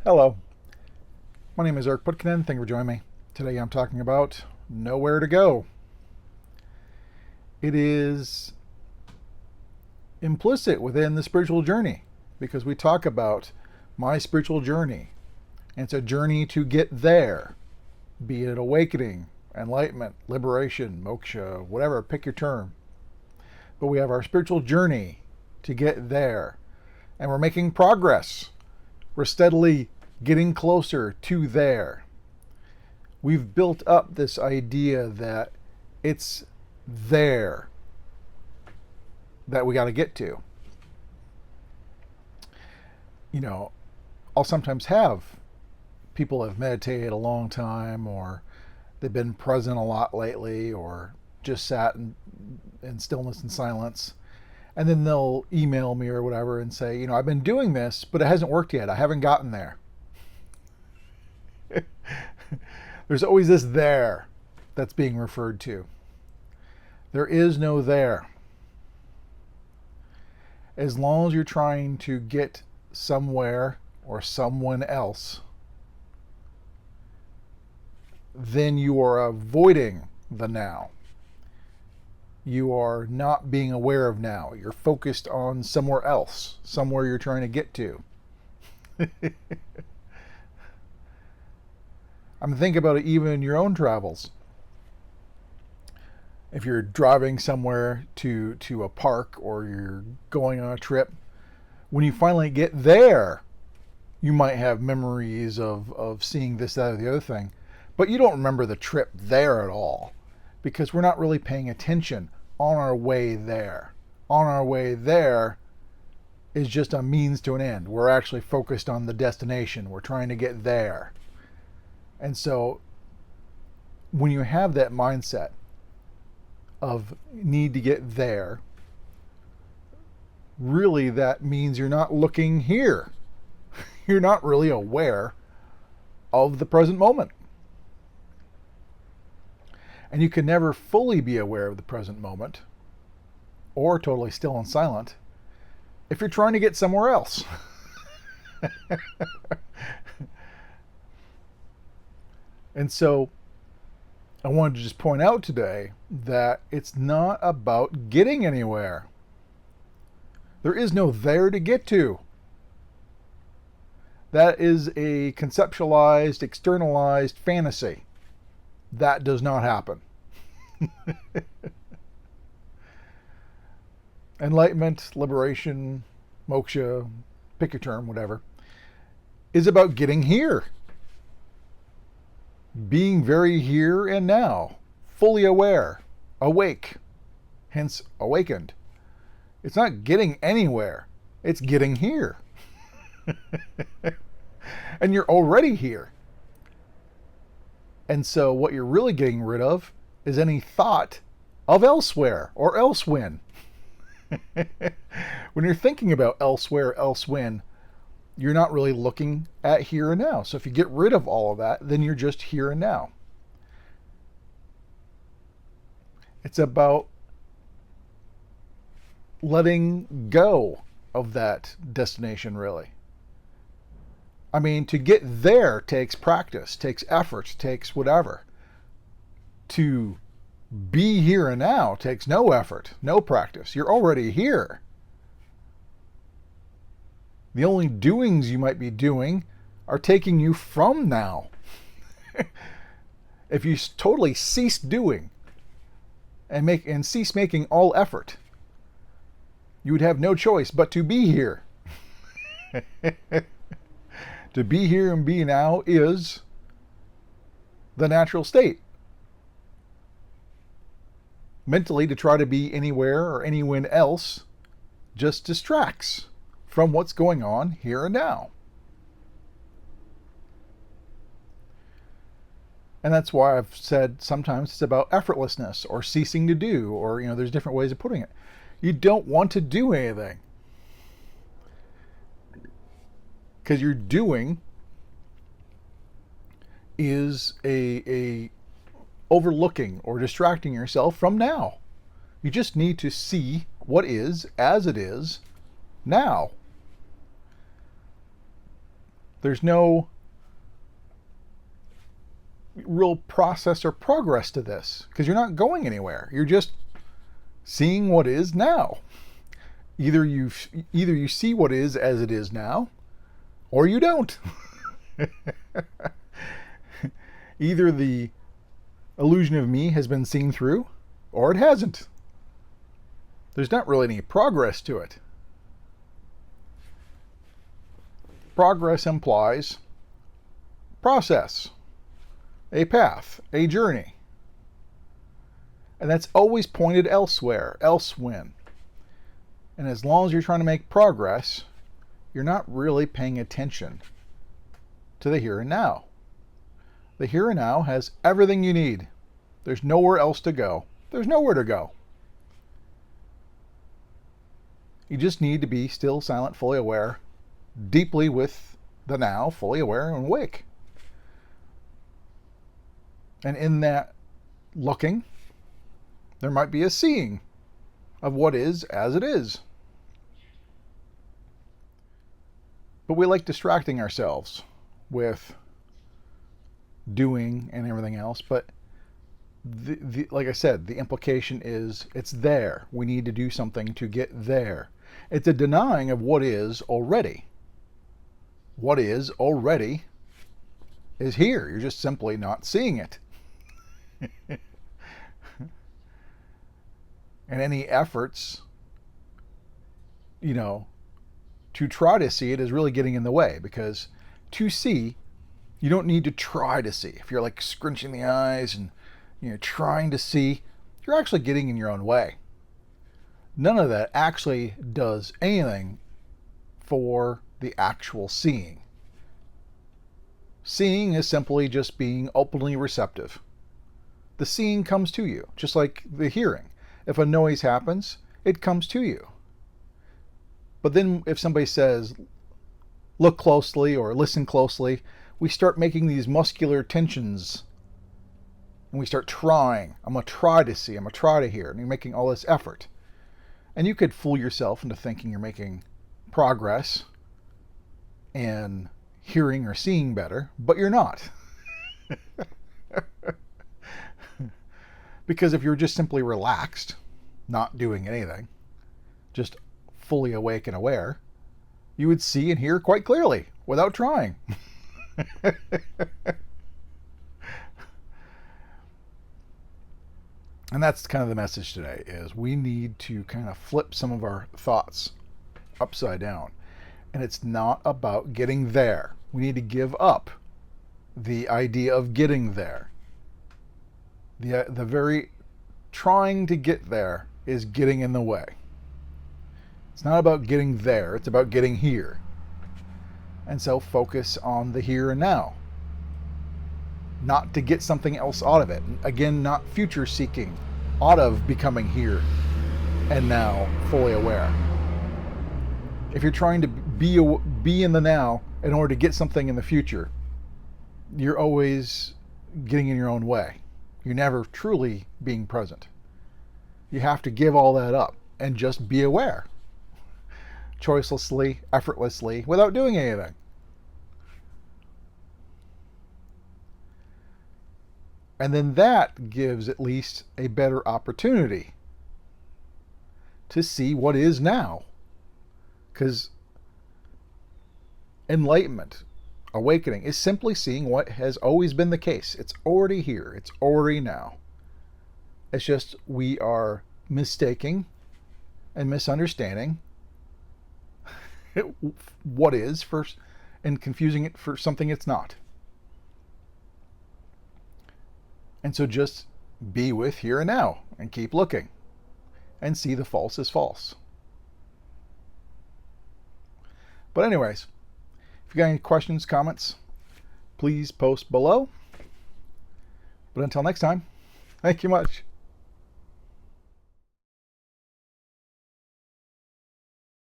Hello, my name is Putkonen. Thank you for joining me. Today I'm talking about nowhere to go. It is implicit within the spiritual journey because we talk about my spiritual journey. And it's a journey to get there, be it awakening, enlightenment, liberation, moksha, whatever, pick your term. But we have our spiritual journey to get there. And we're making progress. We're steadily getting closer to there. We've built up this idea that it's there that we got to get to. You know, I'll sometimes have people have meditated a long time, or they've been present a lot lately, or just sat in stillness and silence. And then they'll email me or whatever and say, I've been doing this, but it hasn't worked yet. I haven't gotten there. There's always this there that's being referred to. There is no there. As long as you're trying to get somewhere or someone else, then you are avoiding the now. You are not being aware of now. You're focused on somewhere else, somewhere you're trying to get to. Think about it even in your own travels. If you're driving somewhere to a park or you're going on a trip, when you finally get there, you might have memories of seeing this, that, or the other thing. But you don't remember the trip there at all because we're not really paying attention on our way there. On our way there is just a means to an end. We're actually focused on the destination. We're trying to get there. And so when you have that mindset of need to get there, really that means you're not looking here. You're not really aware of the present moment. And you can never fully be aware of the present moment or totally still and silent if you're trying to get somewhere else. And so I wanted to just point out today that it's not about getting anywhere. There is no there to get to. That is a conceptualized, externalized fantasy. That does not happen. Enlightenment, liberation, moksha, pick your term, whatever, is about getting here. Being very here and now, fully aware, awake, hence awakened. It's not getting anywhere, it's getting here. And you're already here. And so what you're really getting rid of is any thought of elsewhere or elsewhen. When you're thinking about elsewhere, elsewhen, you're not really looking at here and now. So if you get rid of all of that, then you're just here and now. It's about letting go of that destination, really. To get there takes practice, takes effort, takes whatever. To be here and now takes no effort, no practice. You're already here. The only doings you might be doing are taking you from now. If you totally cease doing and cease making all effort, you would have no choice but to be here. To be here and be now is the natural state. Mentally, to try to be anywhere or anyone else just distracts from what's going on here and now. And that's why I've said sometimes it's about effortlessness or ceasing to do, or there's different ways of putting it. You don't want to do anything because your doing is a overlooking or distracting yourself from now. You just need to see what is as it is now. There's no real process or progress to this because you're not going anywhere. You're just seeing what is now. Either you see what is as it is now, or you don't. Either the illusion of me has been seen through, or it hasn't. There's not really any progress to it. Progress implies process, a path, a journey. And that's always pointed elsewhere, elsewhen. And as long as you're trying to make progress, you're not really paying attention to the here and now. The here and now has everything you need. There's nowhere else to go. There's nowhere to go. You just need to be still, silent, fully aware, deeply with the now, fully aware and awake. And in that looking, there might be a seeing of what is as it is. But we like distracting ourselves with doing and everything else. But like I said, the implication is it's there. We need to do something to get there. It's a denying of what is already. What is already is here. You're just simply not seeing it. And any efforts, to try to see it is really getting in the way, because to see, you don't need to try to see. If you're like scrunching the eyes and trying to see, you're actually getting in your own way. None of that actually does anything for the actual seeing. Seeing is simply just being openly receptive. The seeing comes to you, just like the hearing. If a noise happens, it comes to you. But then if somebody says, look closely or listen closely, we start making these muscular tensions. And we start trying. I'm going to try to see. I'm going to try to hear. And you're making all this effort. And you could fool yourself into thinking you're making progress in hearing or seeing better, but you're not. Because if you're just simply relaxed, not doing anything, just fully awake and aware, you would see and hear quite clearly without trying. And that's kind of the message today, is we need to kind of flip some of our thoughts upside down. And it's not about getting there. We need to give up the idea of getting there. The very trying to get there is getting in the way. It's not about getting there, it's about getting here. And so focus on the here and now. Not to get something else out of it. Again, not future seeking out of becoming here and now fully aware. If you're trying to be in the now in order to get something in the future, you're always getting in your own way. You're never truly being present. You have to give all that up and just be aware. Choicelessly, effortlessly, without doing anything. And then that gives at least a better opportunity to see what is now. Because enlightenment, awakening, is simply seeing what has always been the case. It's already here. It's already now. It's just we are mistaking and misunderstanding what is first and confusing it for something it's not. And so just be with here and now and keep looking and see the false as false. But anyways, if you got any questions, comments, please post below. But until next time, thank you much.